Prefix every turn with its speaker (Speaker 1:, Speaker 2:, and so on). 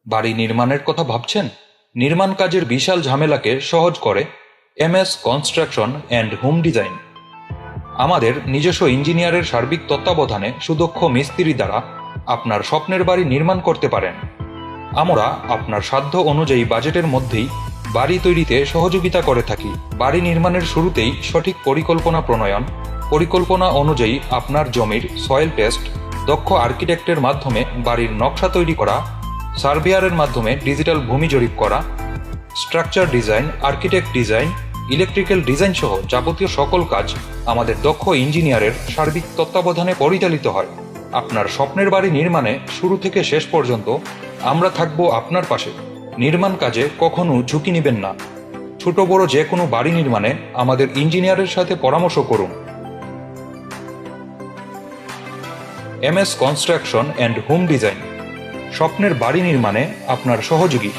Speaker 1: বাড়ি নির্মাণের কথা ভাবছেন? নির্মাণ কাজের বিশাল ঝামেলাকে সহজ করে MS construction and home design. আমাদের নিজস্ব ইঞ্জিনিয়ারের সার্বিক তত্ত্বাবধানে সুদক্ষ মিস্ত্রি দ্বারা আপনার স্বপ্নের বাড়ি নির্মাণ করতে পারেন। আমরা আপনার সাধ্য অনুযায়ী বাজেটের মধ্যেই বাড়ি তৈরিতে সহযোগিতা করে থাকি। বাড়ি নির্মাণের শুরুতেই সঠিক পরিকল্পনা প্রণয়ন, পরিকল্পনা অনুযায়ী আপনার জমির সয়েল টেস্ট, দক্ষ আর্কিটেক্টের মাধ্যমে বাড়ির নকশা তৈরি করা, সার্ভেয়ারের মাধ্যমে ডিজিটাল ভূমি জরিপ করা, structure design, architect design, electrical design সহ যাবতীয় সকল কাজ আমাদের দক্ষ ইঞ্জিনিয়ারের সার্বিক তত্ত্বাবধানে পরিচালিত হয়। আপনার স্বপ্নের বাড়ি নির্মাণে শুরু থেকে শেষ পর্যন্ত আমরা থাকব আপনার পাশে। নির্মাণ কাজে কখনো ঝুঁকি নেবেন না। ছোট বড় যে কোনো বাড়ি নির্মাণে আমাদের ইঞ্জিনিয়ারের সাথে পরামর্শ করুন। MS construction and home design, স্বপ্নের বাড়ি নির্মাণে আপনার সহযোগী।